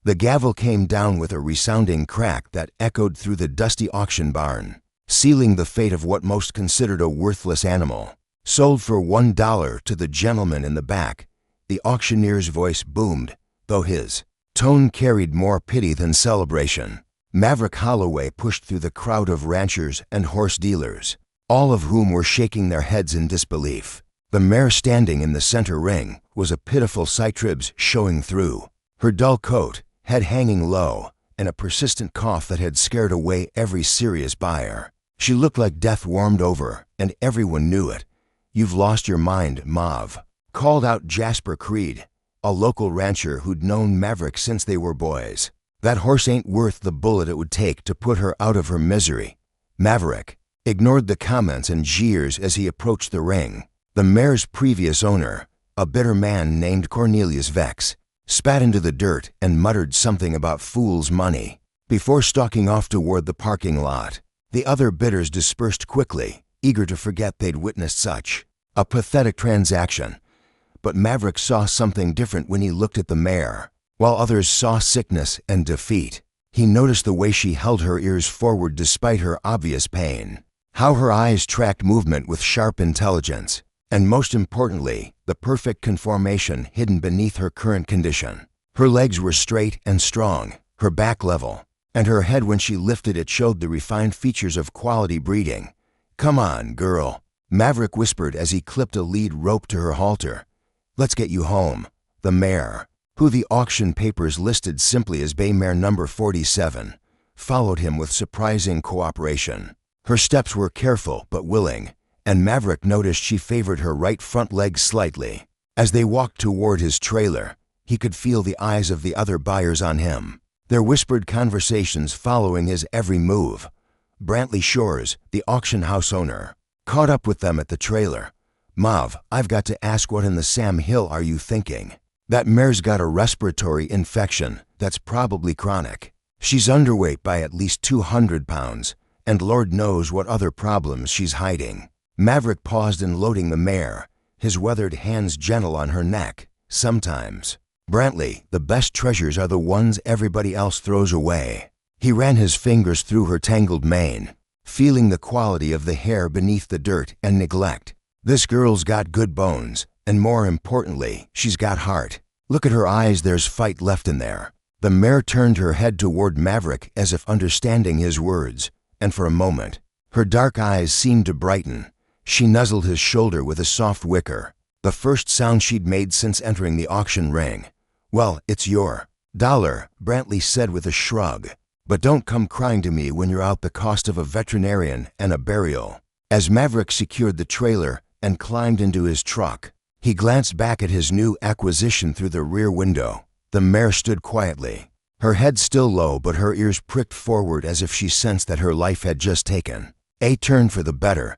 The gavel came down with a resounding crack that echoed through the dusty auction barn, sealing the fate of what most considered a worthless animal. Sold for $1 to the gentleman in the back, the auctioneer's voice boomed, though his tone carried more pity than celebration. Maverick Holloway pushed through the crowd of ranchers and horse dealers, all of whom were shaking their heads in disbelief. The mare standing in the center ring was a pitiful sight, ribs showing through, her dull coat, head hanging low, and a persistent cough that had scared away every serious buyer. She looked like death warmed over, and everyone knew it. "You've lost your mind, Mav," called out Jasper Creed, a local rancher who'd known Maverick since they were boys. "That horse ain't worth the bullet it would take to put her out of her misery." Maverick ignored the comments and jeers as he approached the ring. The mare's previous owner, a bitter man named Cornelius Vex, spat into the dirt and muttered something about fool's money before stalking off toward the parking lot. The other bidders dispersed quickly, eager to forget they'd witnessed such a pathetic transaction. But Maverick saw something different when he looked at the mare. While others saw sickness and defeat, he noticed the way she held her ears forward despite her obvious pain, how her eyes tracked movement with sharp intelligence, and most importantly, the perfect conformation hidden beneath her current condition. Her legs were straight and strong, her back level, and her head, when she lifted it, showed the refined features of quality breeding. "Come on, girl," Maverick whispered as he clipped a lead rope to her halter. "Let's get you home." The mare, who the auction papers listed simply as Bay Mare number 47, followed him with surprising cooperation. Her steps were careful but willing, and Maverick noticed she favored her right front leg slightly. As they walked toward his trailer, he could feel the eyes of the other buyers on him, their whispered conversations following his every move. Brantley Shores, the auction house owner, caught up with them at the trailer. "Mav, I've got to ask, what in the Sam Hill are you thinking? That mare's got a respiratory infection that's probably chronic. She's underweight by at least 200 pounds, and Lord knows what other problems she's hiding." Maverick paused in loading the mare, his weathered hands gentle on her neck. "Sometimes, Brantley, the best treasures are the ones everybody else throws away." He ran his fingers through her tangled mane, feeling the quality of the hair beneath the dirt and neglect. "This girl's got good bones, and more importantly, she's got heart. Look at her eyes, there's fight left in there." The mare turned her head toward Maverick as if understanding his words, and for a moment, her dark eyes seemed to brighten. She nuzzled his shoulder with a soft whicker, the first sound she'd made since entering the auction ring. "Well, it's your dollar," Brantley said with a shrug. "But don't come crying to me when you're out the cost of a veterinarian and a burial." As Maverick secured the trailer and climbed into his truck, he glanced back at his new acquisition through the rear window. The mare stood quietly, her head still low but her ears pricked forward as if she sensed that her life had just taken a turn for the better.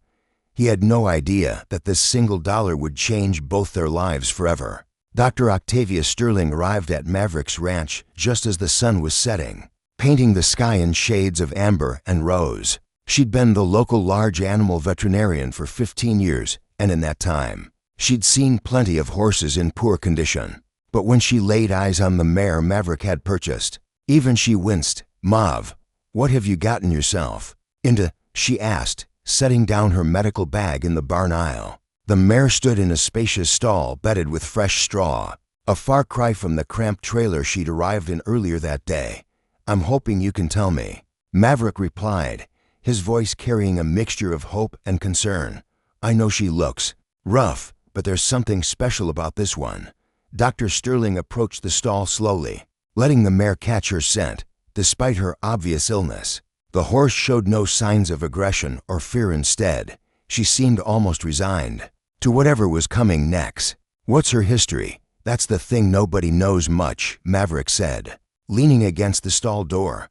He had no idea that this single dollar would change both their lives forever. Dr. Octavia Sterling arrived at Maverick's ranch just as the sun was setting, painting the sky in shades of amber and rose. She'd been the local large animal veterinarian for 15 years, and in that time, she'd seen plenty of horses in poor condition. But when she laid eyes on the mare Maverick had purchased, even she winced. "Mav, what have you gotten yourself into?" she asked, setting down her medical bag in the barn aisle. The mare stood in a spacious stall bedded with fresh straw, a far cry from the cramped trailer she'd arrived in earlier that day. "I'm hoping you can tell me," Maverick replied, his voice carrying a mixture of hope and concern. "I know she looks rough, but there's something special about this one." Dr. Sterling approached the stall slowly, letting the mare catch her scent, despite her obvious illness. The horse showed no signs of aggression or fear. Instead, she seemed almost resigned to whatever was coming next. "What's her history?" "That's the thing nobody knows much," Maverick said, leaning against the stall door.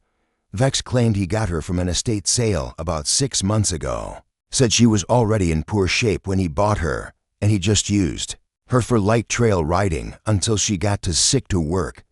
"Vex claimed he got her from an estate sale about 6 months ago. Said she was already in poor shape when he bought her, and he just used her for light trail riding until she got too sick to work."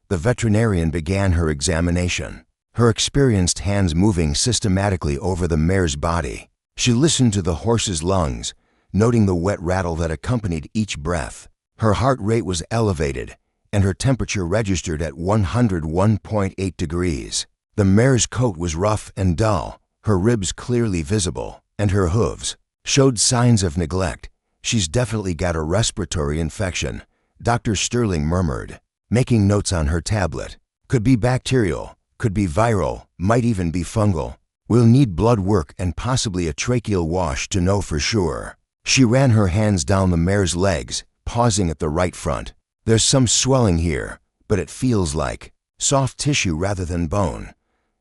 The veterinarian began her examination, her experienced hands moving systematically over the mare's body. She listened to the horse's lungs, noting the wet rattle that accompanied each breath. Her heart rate was elevated, and her temperature registered at 101.8 degrees. The mare's coat was rough and dull, her ribs clearly visible, and her hooves showed signs of neglect. "She's definitely got a respiratory infection," Dr. Sterling murmured, making notes on her tablet. "Could be bacterial, could be viral, might even be fungal. We'll need blood work and possibly a tracheal wash to know for sure." She ran her hands down the mare's legs, pausing at the right front. "There's some swelling here, but it feels like soft tissue rather than bone."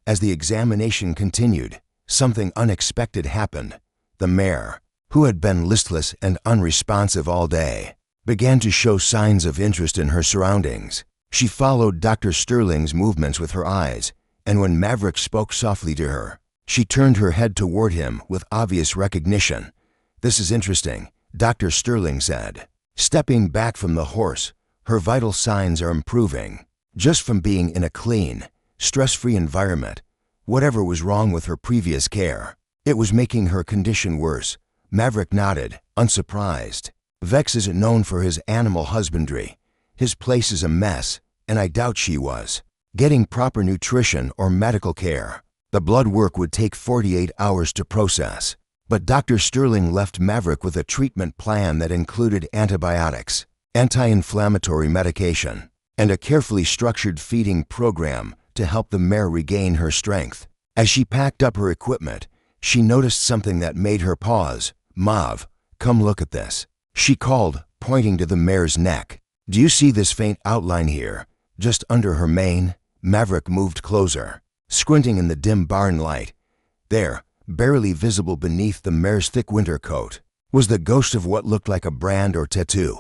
As the examination continued, something unexpected happened. The mare, who had been listless and unresponsive all day, began to show signs of interest in her surroundings. She followed Dr. Sterling's movements with her eyes, and when Maverick spoke softly to her, she turned her head toward him with obvious recognition. "This is interesting," Dr. Sterling said. Stepping back from the horse, "her vital signs are improving, just from being in a clean, stress-free environment. Whatever was wrong with her previous care, it was making her condition worse." Maverick nodded, unsurprised. "Vex isn't known for his animal husbandry. His place is a mess, and I doubt she was getting proper nutrition or medical care. The blood work would take 48 hours to process." But Dr. Sterling left Maverick with a treatment plan that included antibiotics, anti-inflammatory medication, and a carefully structured feeding program to help the mare regain her strength. As she packed up her equipment, she noticed something that made her pause. "Mav, come look at this," she called, pointing to the mare's neck. "Do you see this faint outline here, just under her mane?" Maverick moved closer, squinting in the dim barn light. There, barely visible beneath the mare's thick winter coat, was the ghost of what looked like a brand or tattoo.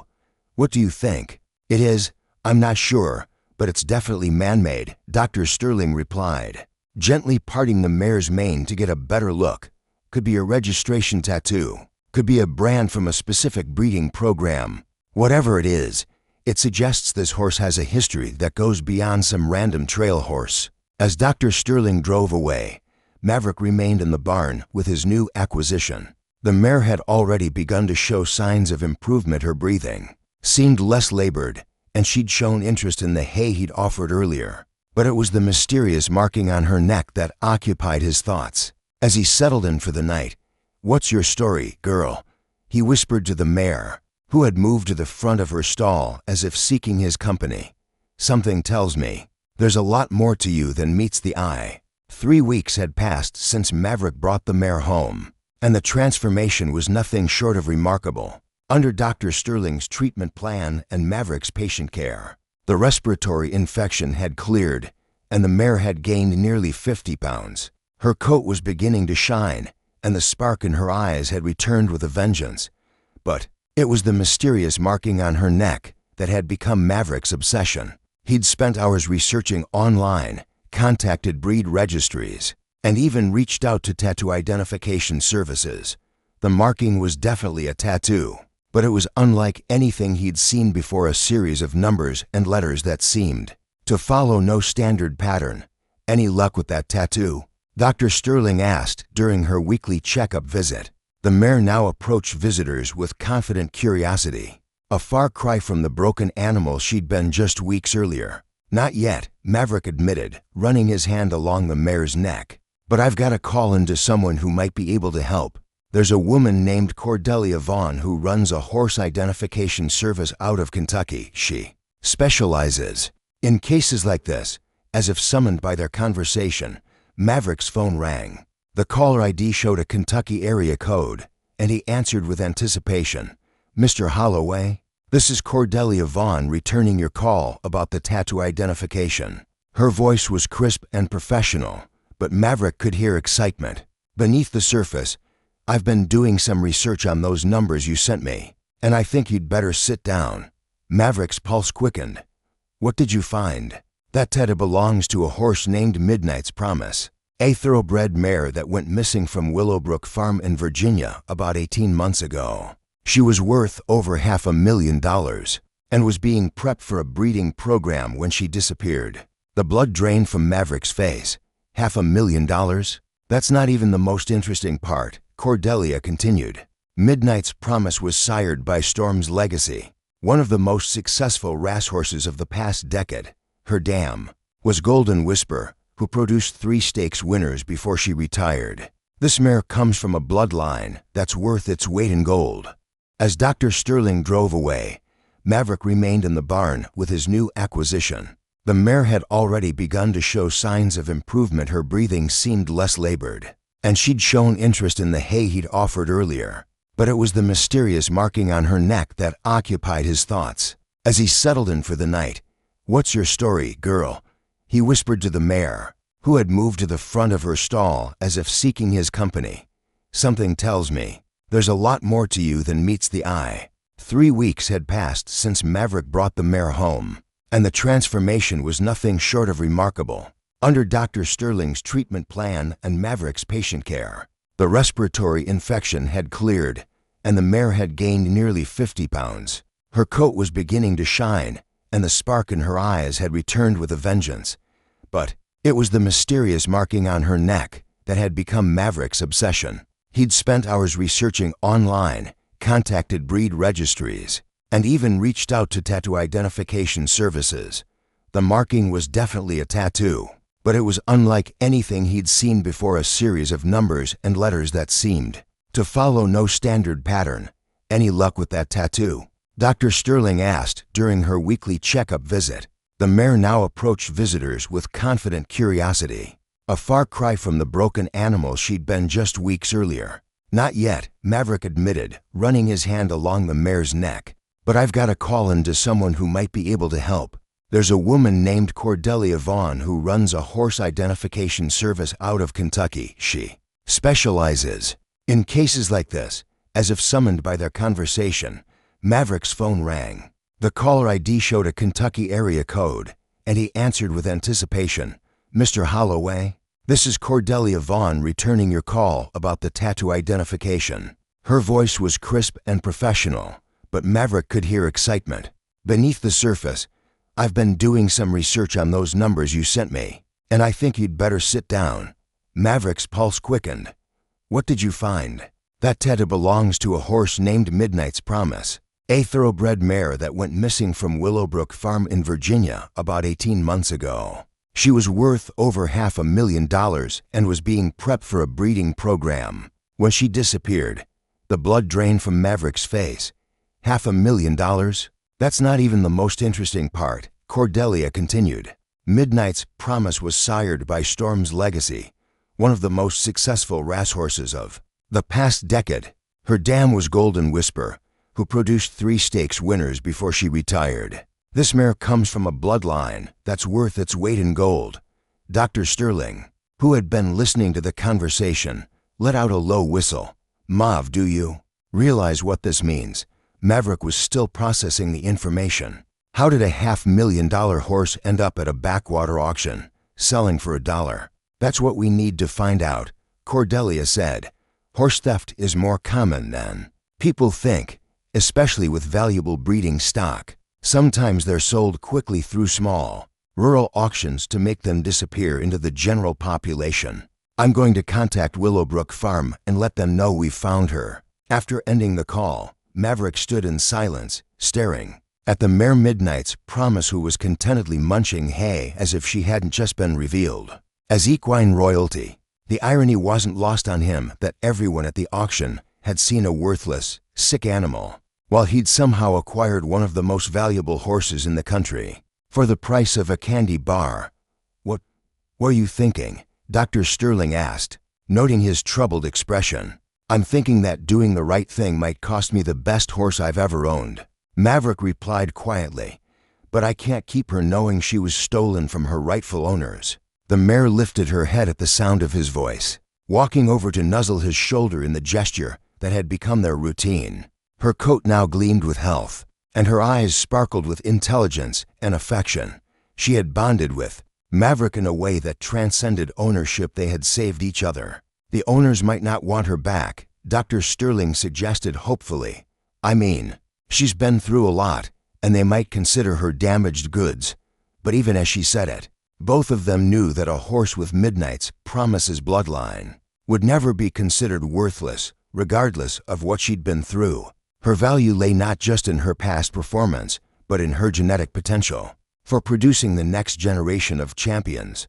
"What do you think?" "It is. I'm not sure, but it's definitely man-made," Dr. Sterling replied, gently parting the mare's mane to get a better look. "Could be a registration tattoo. Could be a brand from a specific breeding program. Whatever it is, it suggests this horse has a history that goes beyond some random trail horse." As Dr. Sterling drove away, Maverick remained in the barn with his new acquisition. The mare had already begun to show signs of improvement. Her breathing seemed less labored, and she'd shown interest in the hay he'd offered earlier. But it was the mysterious marking on her neck that occupied his thoughts. As he settled in for the night, "What's your story, girl?" he whispered to the mare, who had moved to the front of her stall as if seeking his company. "Something tells me there's a lot more to you than meets the eye." 3 weeks had passed since Maverick brought the mare home, and the transformation was nothing short of remarkable. Under Dr. Sterling's treatment plan and Maverick's patient care, the respiratory infection had cleared, and the mare had gained nearly 50 pounds. Her coat was beginning to shine, and the spark in her eyes had returned with a vengeance. But it was the mysterious marking on her neck that had become Maverick's obsession. He'd spent hours researching online, contacted breed registries, and even reached out to tattoo identification services. The marking was definitely a tattoo, but it was unlike anything he'd seen before, a series of numbers and letters that seemed to follow no standard pattern. "Any luck with that tattoo?" Dr. Sterling asked during her weekly checkup visit. The mare now approached visitors with confident curiosity, a far cry from the broken animal she'd been just weeks earlier. "Not yet," Maverick admitted, running his hand along the mare's neck. "But I've got to call into someone who might be able to help. There's a woman named Cordelia Vaughn who runs a horse identification service out of Kentucky. She specializes in cases like this." As if summoned by their conversation, Maverick's phone rang. The caller ID showed a Kentucky area code, and he answered with anticipation. "Mr. Holloway? This is Cordelia Vaughn returning your call about the tattoo identification." Her voice was crisp and professional, but Maverick could hear excitement. "Beneath the surface, I've been doing some research on those numbers you sent me, and I think you'd better sit down." Maverick's pulse quickened. "What did you find?" "That tattoo belongs to a horse named Midnight's Promise, a thoroughbred mare that went missing from Willowbrook Farm in Virginia about 18 months ago. She was worth over $500,000 and was being prepped for a breeding program when she disappeared." The blood drained from Maverick's face. $500,000? "That's not even the most interesting part," Cordelia continued. "Midnight's Promise was sired by Storm's Legacy, One of the most successful racehorses of the past decade, her dam, was Golden Whisper, who produced 3 stakes winners before she retired. This mare comes from a bloodline that's worth its weight in gold. As Dr. Sterling drove away, Maverick remained in the barn with his new acquisition. The mare had already begun to show signs of improvement. Her breathing seemed less labored, and she'd shown interest in the hay he'd offered earlier. But it was the mysterious marking on her neck that occupied his thoughts. As he settled in for the night, "What's your story, girl?" he whispered to the mare, who had moved to the front of her stall as if seeking his company. "Something tells me there's a lot more to you than meets the eye." 3 weeks had passed since Maverick brought the mare home, and the transformation was nothing short of remarkable. Under Dr. Sterling's treatment plan and Maverick's patient care, the respiratory infection had cleared, and the mare had gained nearly 50 pounds. Her coat was beginning to shine, and the spark in her eyes had returned with a vengeance. But it was the mysterious marking on her neck that had become Maverick's obsession. He'd spent hours researching online, contacted breed registries, and even reached out to tattoo identification services. The marking was definitely a tattoo, but it was unlike anything he'd seen before, a series of numbers and letters that seemed to follow no standard pattern. "Any luck with that tattoo?" Dr. Sterling asked during her weekly checkup visit. The mare now approached visitors with confident curiosity, a far cry from the broken animal she'd been just weeks earlier. "Not yet," Maverick admitted, running his hand along the mare's neck. "But I've got to call into someone who might be able to help. There's a woman named Cordelia Vaughn who runs a horse identification service out of Kentucky. She specializes in cases like this." As if summoned by their conversation, Maverick's phone rang. The caller ID showed a Kentucky area code, and he answered with anticipation. "Mr. Holloway? This is Cordelia Vaughn returning your call about the tattoo identification." Her voice was crisp and professional, but Maverick could hear excitement. "Beneath the surface, I've been doing some research on those numbers you sent me, and I think you'd better sit down." Maverick's pulse quickened. "What did you find?" "That tattoo belongs to a horse named Midnight's Promise, a thoroughbred mare that went missing from Willowbrook Farm in Virginia about 18 months ago. She was worth over $500,000 and was being prepped for a breeding program. When she disappeared, the blood drained from Maverick's face. $500,000? That's not even the most interesting part," Cordelia continued. "Midnight's Promise was sired by Storm's Legacy, one of the most successful racehorses of the past decade. Her dam was Golden Whisper, who produced 3 stakes winners before she retired. This mare comes from a bloodline that's worth its weight in gold." Dr. Sterling, who had been listening to the conversation, let out a low whistle. "Mav, do you realize what this means?" Maverick was still processing the information. "How did a $500,000 horse end up at a backwater auction, selling for $1? "That's what we need to find out," Cordelia said. "Horse theft is more common than people think, especially with valuable breeding stock. Sometimes they're sold quickly through small, rural auctions to make them disappear into the general population. I'm going to contact Willowbrook Farm and let them know we've found her." After ending the call, Maverick stood in silence, staring at the mare Midnight's Promise, who was contentedly munching hay as if she hadn't just been revealed as equine royalty. The irony wasn't lost on him that everyone at the auction had seen a worthless, sick animal, while he'd somehow acquired one of the most valuable horses in the country for the price of a candy bar. What were you thinking?" Dr. Sterling asked, noting his troubled expression. "I'm thinking that doing the right thing might cost me the best horse I've ever owned," Maverick replied quietly. "But I can't keep her knowing she was stolen from her rightful owners." The mare lifted her head at the sound of his voice, walking over to nuzzle his shoulder in the gesture that had become their routine. Her coat now gleamed with health, and her eyes sparkled with intelligence and affection. She had bonded with Maverick in a way that transcended ownership. They had saved each other. "The owners might not want her back," Dr. Sterling suggested hopefully. "I mean, she's been through a lot, and they might consider her damaged goods." But even as she said it, both of them knew that a horse with Midnight's Promise's bloodline would never be considered worthless, regardless of what she'd been through. Her value lay not just in her past performance, but in her genetic potential for producing the next generation of champions.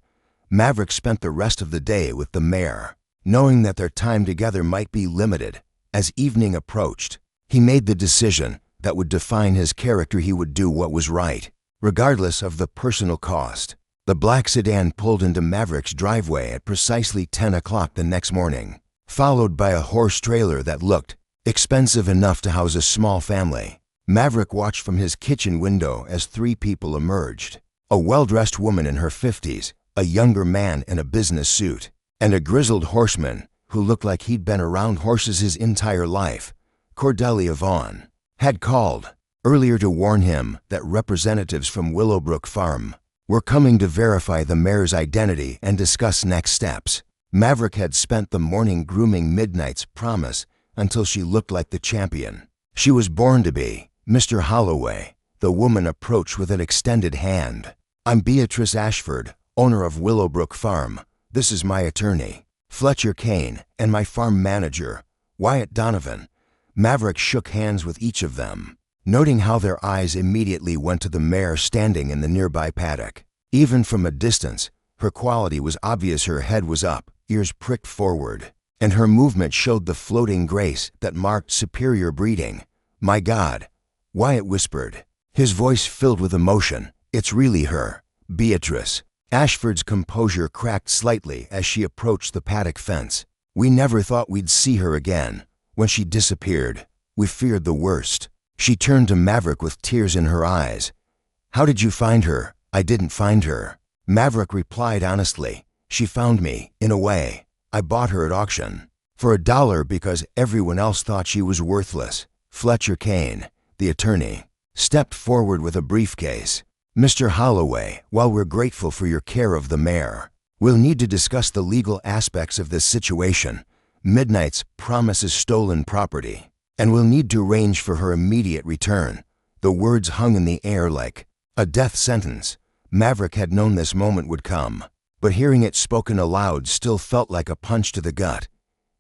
Maverick spent the rest of the day with the mare, knowing that their time together might be limited. As evening approached, he made the decision that would define his character. He would do what was right, regardless of the personal cost. The black sedan pulled into Maverick's driveway at precisely 10 o'clock the next morning, followed by a horse trailer that looked expensive enough to house a small family. Maverick watched from his kitchen window as three people emerged: a well-dressed woman in her 50s, a younger man in a business suit, and a grizzled horseman who looked like he'd been around horses his entire life. Cordelia Vaughn had called earlier to warn him that representatives from Willowbrook Farm were coming to verify the mare's identity and discuss next steps. Maverick had spent the morning grooming Midnight's Promise until she looked like the champion she was born to be. "Mr. Holloway," the woman approached with an extended hand. "I'm Beatrice Ashford, owner of Willowbrook Farm. This is my attorney, Fletcher Kane, and my farm manager, Wyatt Donovan." Maverick shook hands with each of them, noting how their eyes immediately went to the mare standing in the nearby paddock. Even from a distance, her quality was obvious. Her head was up, ears pricked forward, and her movement showed the floating grace that marked superior breeding. "My God," Wyatt whispered, his voice filled with emotion. "It's really her, Beatrice." Ashford's composure cracked slightly as she approached the paddock fence. "We never thought we'd see her again. When she disappeared, we feared the worst." She turned to Maverick with tears in her eyes. "How did you find her?" "I didn't find her," Maverick replied honestly. "She found me, in a way. I bought her at auction for $1 because everyone else thought she was worthless." Fletcher Kane, the attorney, stepped forward with a briefcase. "Mr. Holloway, while we're grateful for your care of the mare, we'll need to discuss the legal aspects of this situation. Midnight's Promise is stolen property, and we'll need to arrange for her immediate return." The words hung in the air like a death sentence. Maverick had known this moment would come, but hearing it spoken aloud still felt like a punch to the gut.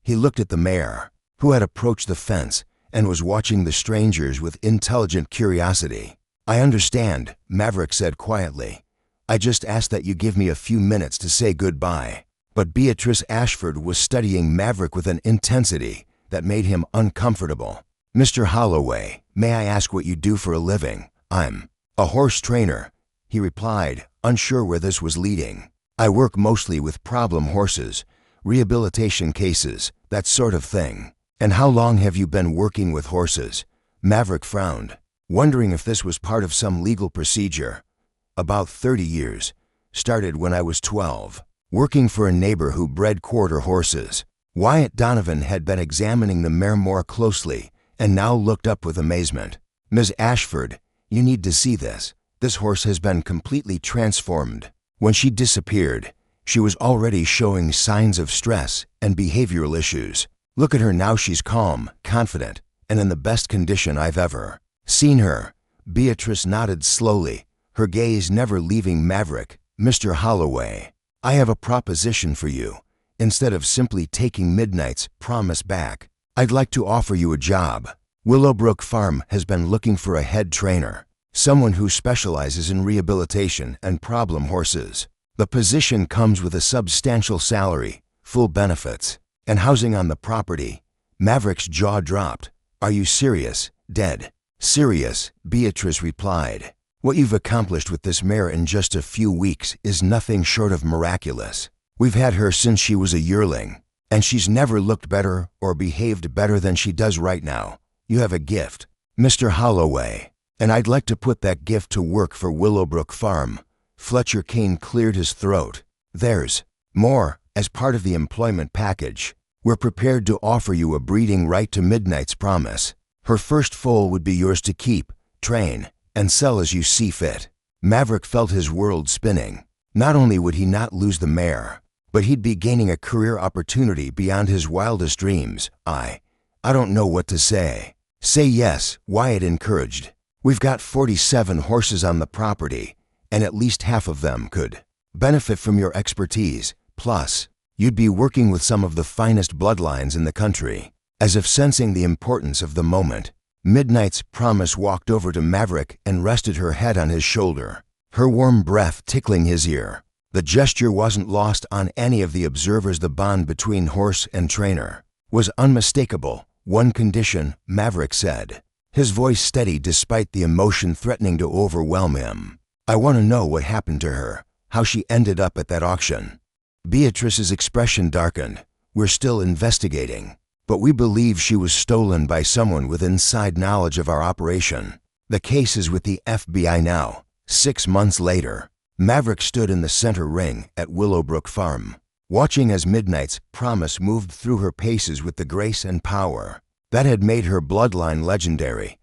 He looked at the mare, who had approached the fence and was watching the strangers with intelligent curiosity. "I understand," Maverick said quietly. "I just asked that you give me a few minutes to say goodbye." But Beatrice Ashford was studying Maverick with an intensity that made him uncomfortable. "Mr. Holloway, may I ask what you do for a living?" "I'm a horse trainer," he replied, unsure where this was leading. "I work mostly with problem horses, rehabilitation cases, that sort of thing." "And how long have you been working with horses?" Maverick frowned, wondering if this was part of some legal procedure. "About 30 years. Started when I was 12, working for a neighbor who bred quarter horses." Wyatt Donovan had been examining the mare more closely and now looked up with amazement. "Ms. Ashford, you need to see this. This horse has been completely transformed. When she disappeared, she was already showing signs of stress and behavioral issues. Look at her now. She's calm, confident, and in the best condition I've ever seen her." Beatrice nodded slowly, her gaze never leaving Maverick. "Mr. Holloway, I have a proposition for you. Instead of simply taking Midnight's Promise back, I'd like to offer you a job. Willowbrook Farm has been looking for a head trainer, someone who specializes in rehabilitation and problem horses. The position comes with a substantial salary, full benefits, and housing on the property." Maverick's jaw dropped. "Are you serious?" "Dead serious," Beatrice replied. "What you've accomplished with this mare in just a few weeks is nothing short of miraculous. We've had her since she was a yearling, and she's never looked better or behaved better than she does right now. You have a gift, Mr. Holloway, and I'd like to put that gift to work for Willowbrook Farm." Fletcher Kane cleared his throat. "There's more. As part of the employment package, we're prepared to offer you a breeding right to Midnight's Promise. Her first foal would be yours to keep, train, and sell as you see fit." Maverick felt his world spinning. Not only would he not lose the mare, but he'd be gaining a career opportunity beyond his wildest dreams. I don't know what to say." "Say yes," Wyatt encouraged. "We've got 47 horses on the property, and at least half of them could benefit from your expertise. Plus, you'd be working with some of the finest bloodlines in the country." As if sensing the importance of the moment, Midnight's Promise walked over to Maverick and rested her head on his shoulder, her warm breath tickling his ear. The gesture wasn't lost on any of the observers. The bond between horse and trainer was unmistakable. One condition, Maverick said, his voice steady despite the emotion threatening to overwhelm him. I want to know what happened to her, how she ended up at that auction. Beatrice's expression darkened. We're still investigating, but we believe she was stolen by someone with inside knowledge of our operation. The case is with the FBI now. 6 months later, Maverick stood in the center ring at Willowbrook Farm, watching as Midnight's Promise moved through her paces with the grace and power that had made her bloodline legendary.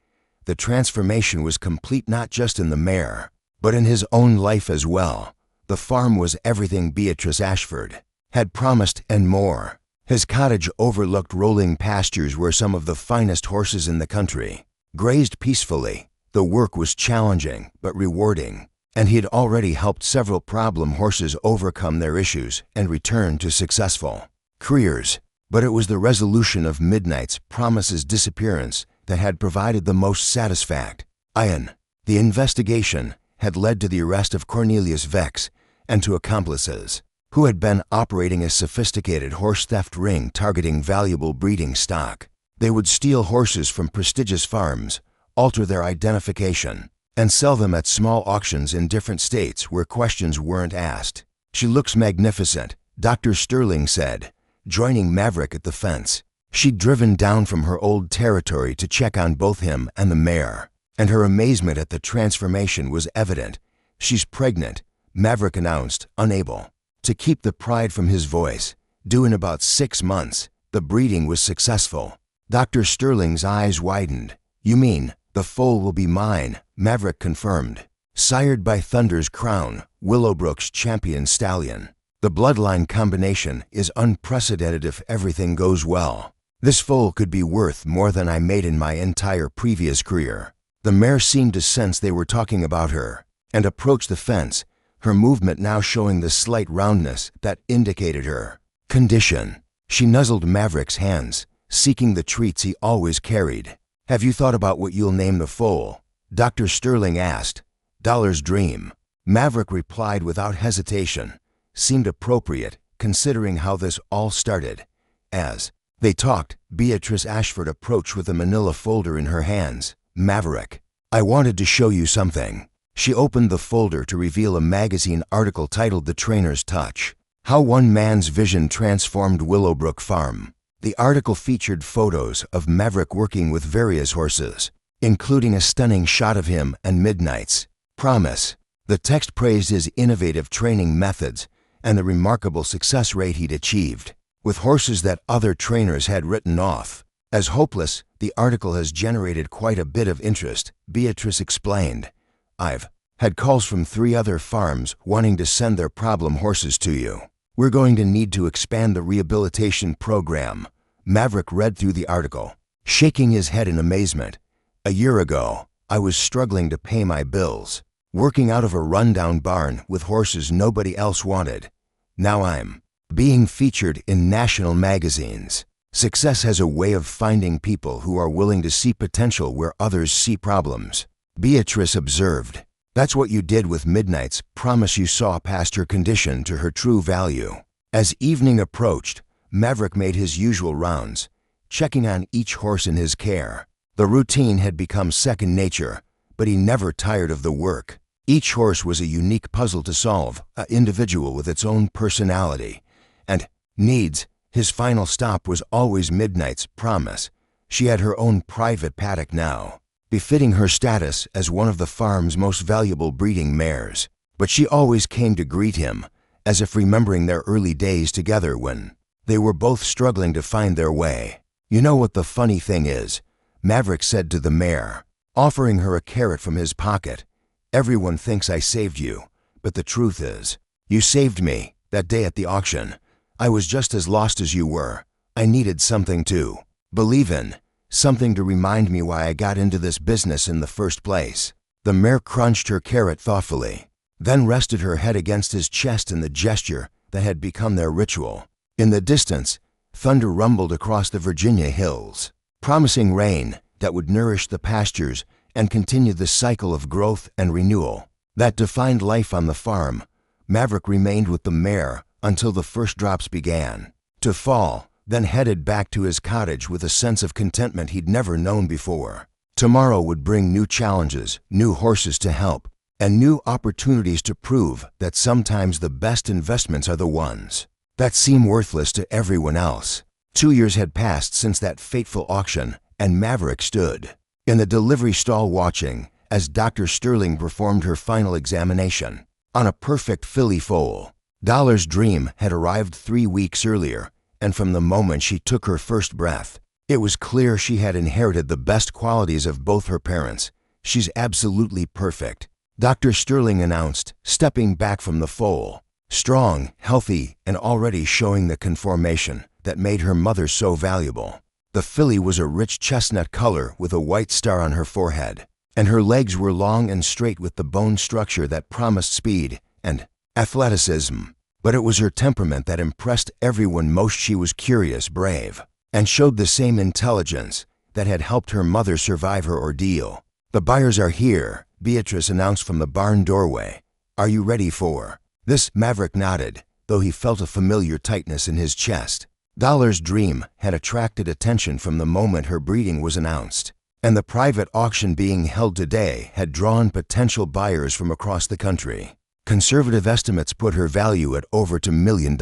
The transformation was complete not just in the mare, but in his own life as well. The farm was everything Beatrice Ashford had promised and more. His cottage overlooked rolling pastures where some of the finest horses in the country grazed peacefully. The work was challenging but rewarding, and he had already helped several problem horses overcome their issues and return to successful careers. But it was the resolution of Midnight's Promise's disappearance that had provided the most satisfaction. The investigation had led to the arrest of Cornelius Vex and two accomplices who had been operating a sophisticated horse theft ring targeting valuable breeding stock. They would steal horses from prestigious farms, alter their identification, and sell them at small auctions in different states where questions weren't asked. She looks magnificent, Dr. Sterling said, joining Maverick at the fence. She'd driven down from her old territory to check on both him and the mare, and her amazement at the transformation was evident. She's pregnant, Maverick announced, unable to keep the pride from his voice. Due in about 6 months, the breeding was successful. Dr. Sterling's eyes widened. You mean, the foal will be mine, Maverick confirmed. Sired by Thunder's Crown, Willowbrook's champion stallion. The bloodline combination is unprecedented if everything goes well. This foal could be worth more than I made in my entire previous career. The mare seemed to sense they were talking about her, and approached the fence, her movement now showing the slight roundness that indicated her condition. She nuzzled Maverick's hands, seeking the treats he always carried. Have you thought about what you'll name the foal? Dr. Sterling asked. Dollar's Dream. Maverick replied without hesitation. Seemed appropriate, considering how this all started. As they talked, Beatrice Ashford approached with a manila folder in her hands. Maverick, I wanted to show you something. She opened the folder to reveal a magazine article titled The Trainer's Touch: How One Man's Vision Transformed Willowbrook Farm. The article featured photos of Maverick working with various horses, including a stunning shot of him and Midnight's Promise. The text praised his innovative training methods and the remarkable success rate he'd achieved with horses that other trainers had written off as hopeless. The article has generated quite a bit of interest, Beatrice explained. I've had calls from 3 other farms wanting to send their problem horses to you. We're going to need to expand the rehabilitation program. Maverick read through the article, shaking his head in amazement. A year ago, I was struggling to pay my bills, working out of a rundown barn with horses nobody else wanted. Now I'm being featured in national magazines. Success has a way of finding people who are willing to see potential where others see problems, Beatrice observed. That's what you did with Midnight's Promise. You saw past her condition to her true value. As evening approached, Maverick made his usual rounds, checking on each horse in his care. The routine had become second nature, but he never tired of the work. Each horse was a unique puzzle to solve, an individual with its own personality and needs. His final stop was always Midnight's Promise. She had her own private paddock now, befitting her status as one of the farm's most valuable breeding mares. But she always came to greet him, as if remembering their early days together when they were both struggling to find their way. You know what the funny thing is? Maverick said to the mare, offering her a carrot from his pocket. Everyone thinks I saved you, but the truth is, you saved me that day at the auction. I was just as lost as you were. I needed something to believe in, something to remind me why I got into this business in the first place. The mare crunched her carrot thoughtfully, then rested her head against his chest in the gesture that had become their ritual. In the distance, thunder rumbled across the Virginia hills, promising rain. that would nourish the pastures and continue the cycle of growth and renewal that defined life on the farm. Maverick remained with the mare until the first drops began to fall, then headed back to his cottage with a sense of contentment he'd never known before. Tomorrow would bring new challenges, new horses to help, and new opportunities to prove that sometimes the best investments are the ones that seem worthless to everyone else. 2 years had passed since that fateful auction, and Maverick stood in the delivery stall watching as Dr. Sterling performed her final examination on a perfect filly foal. Dollar's Dream had arrived 3 weeks earlier, and from the moment she took her first breath, it was clear she had inherited the best qualities of both her parents. "She's absolutely perfect," Dr. Sterling announced, stepping back from the foal. Strong, healthy, and already showing the conformation that made her mother so valuable. The filly was a rich chestnut color with a white star on her forehead, and her legs were long and straight with the bone structure that promised speed and athleticism. But it was her temperament that impressed everyone most. She was curious, brave, and showed the same intelligence that had helped her mother survive her ordeal. "The buyers are here," Beatrice announced from the barn doorway. "Are you ready for this?" Maverick nodded, though he felt a familiar tightness in his chest. Dollar's Dream had attracted attention from the moment her breeding was announced, and the private auction being held today had drawn potential buyers from across the country. Conservative estimates put her value at over $2 million,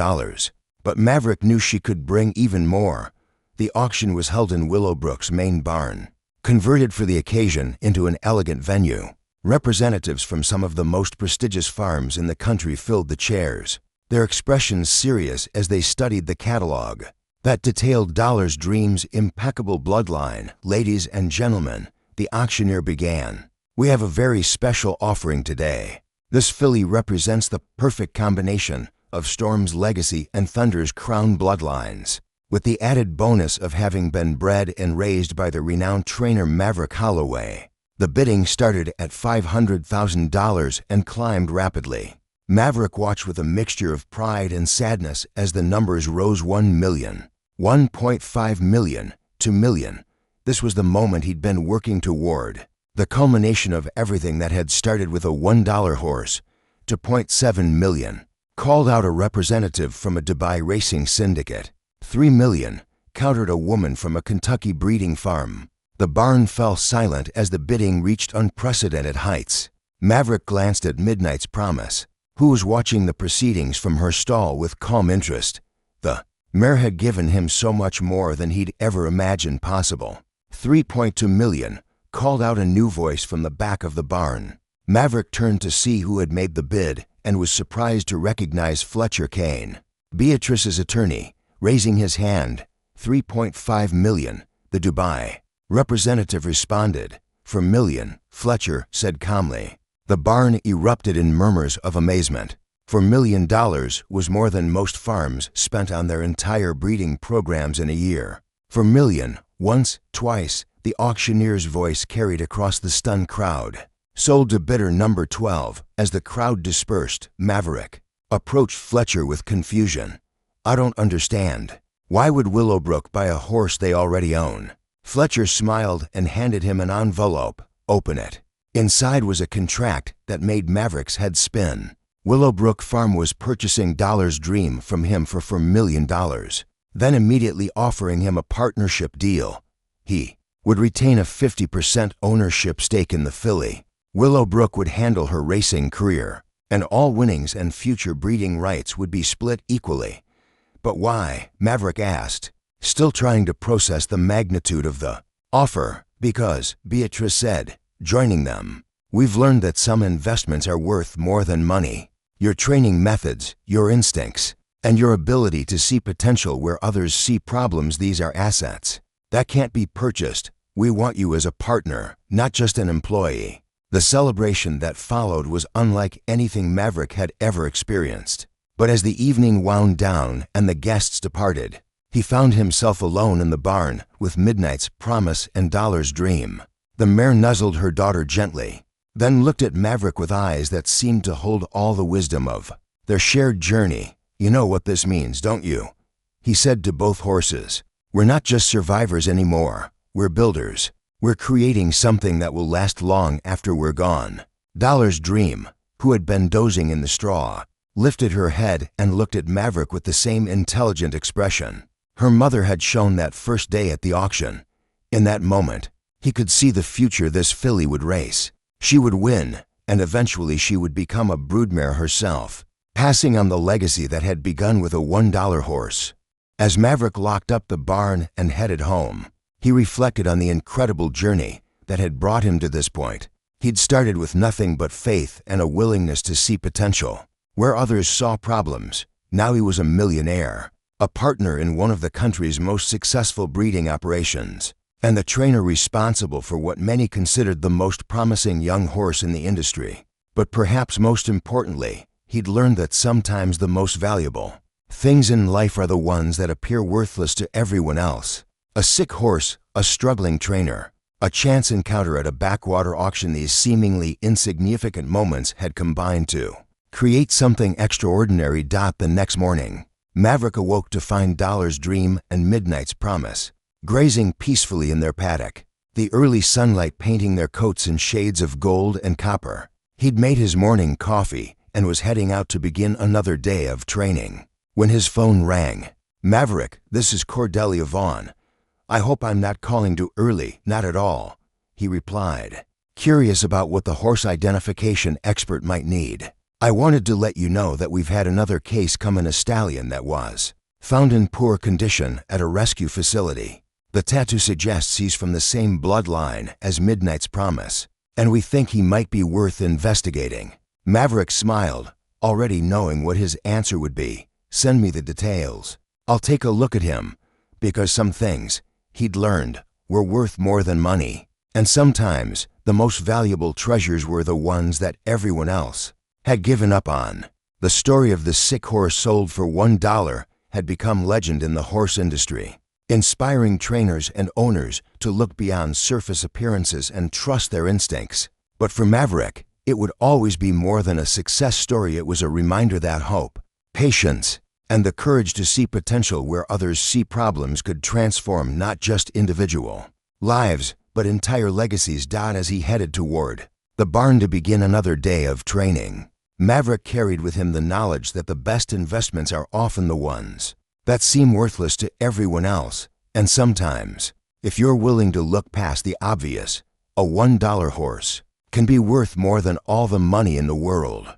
but Maverick knew she could bring even more. The auction was held in Willowbrook's main barn, converted for the occasion into an elegant venue. Representatives from some of the most prestigious farms in the country filled the chairs, their expressions serious as they studied the catalog that detailed Dollar's Dream's impeccable bloodline. "Ladies and gentlemen," the auctioneer began, "we have a very special offering today. This filly represents the perfect combination of Storm's legacy and Thunder's crown bloodlines, with the added bonus of having been bred and raised by the renowned trainer Maverick Holloway." The bidding started at $500,000 and climbed rapidly. Maverick watched with a mixture of pride and sadness as the numbers rose. 1 million, 1.5 million, 2 million. This was the moment he'd been working toward, the culmination of everything that had started with a $1 horse. To $0.7 million, called out a representative from a Dubai racing syndicate. 3 million, countered a woman from a Kentucky breeding farm. The barn fell silent as the bidding reached unprecedented heights. Maverick glanced at Midnight's Promise, who was watching the proceedings from her stall with calm interest. The mare had given him so much more than he'd ever imagined possible. 3.2 million, called out a new voice from the back of the barn. Maverick turned to see who had made the bid and was surprised to recognize Fletcher Kane, Beatrice's attorney, raising his hand. 3.5 million, the Dubai representative responded. "For million," Fletcher said calmly. The barn erupted in murmurs of amazement. $4 million was more than most farms spent on their entire breeding programs in a year. $4 million, once, twice, the auctioneer's voice carried across the stunned crowd. "Sold to bidder number 12. As the crowd dispersed, Maverick approached Fletcher with confusion. "I don't understand. Why would Willowbrook buy a horse they already own?" Fletcher smiled and handed him an envelope. "Open it." Inside was a contract that made Maverick's head spin. Willowbrook Farm was purchasing Dollar's Dream from him for $4 million, then immediately offering him a partnership deal. He would retain a 50% ownership stake in the filly. Willowbrook would handle her racing career, and all winnings and future breeding rights would be split equally. "But why?" Maverick asked, still trying to process the magnitude of the offer. "Because," Beatrice said, joining them, "we've learned that some investments are worth more than money. Your training methods, your instincts, and your ability to see potential where others see problems. These are assets that can't be purchased. We want you as a partner, not just an employee." The celebration that followed was unlike anything Maverick had ever experienced. But as the evening wound down and the guests departed, he found himself alone in the barn with Midnight's Promise and Dollar's Dream. The mare nuzzled her daughter gently, then looked at Maverick with eyes that seemed to hold all the wisdom of their shared journey. "You know what this means, don't you?" he said to both horses. "We're not just survivors anymore. We're builders." We're creating something that will last long after we're gone." Dollar's Dream, who had been dozing in the straw, lifted her head and looked at Maverick with the same intelligent expression her mother had shown that first day at the auction. In that moment, he could see the future this filly would race. She would win, and eventually she would become a broodmare herself, passing on the legacy that had begun with a $1 horse. As Maverick locked up the barn and headed home, he reflected on the incredible journey that had brought him to this point. He'd started with nothing but faith and a willingness to see potential. Where others saw problems, now he was a millionaire, a partner in one of the country's most successful breeding operations, and the trainer responsible for what many considered the most promising young horse in the industry. But perhaps most importantly, he'd learned that sometimes the most valuable things in life are the ones that appear worthless to everyone else. A sick horse, a struggling trainer, a chance encounter at a backwater auction, these seemingly insignificant moments had combined to create something extraordinary. The next morning, Maverick awoke to find Dollar's Dream and Midnight's Promise grazing peacefully in their paddock, the early sunlight painting their coats in shades of gold and copper. He'd made his morning coffee and was heading out to begin another day of training when his phone rang. "Maverick, this is Cordelia Vaughn. I hope I'm not calling too early." "Not at all," he replied, curious about what the horse identification expert might need. "I wanted to let you know that we've had another case come in, a stallion that was found in poor condition at a rescue facility. The tattoo suggests he's from the same bloodline as Midnight's Promise, and we think he might be worth investigating." Maverick smiled, already knowing what his answer would be. "Send me the details. I'll take a look at him," because some things, he'd learned, were worth more than money. And sometimes, the most valuable treasures were the ones that everyone else had given up on. The story of the sick horse sold for $1 had become legend in the horse industry, inspiring trainers and owners to look beyond surface appearances and trust their instincts. But for Maverick, it would always be more than a success story. It was a reminder that hope, patience, and the courage to see potential where others see problems could transform not just individual lives, but entire legacies. As he headed toward the barn to begin another day of training, Maverick carried with him the knowledge that the best investments are often the ones that seem worthless to everyone else. And sometimes, if you're willing to look past the obvious, a $1 horse can be worth more than all the money in the world.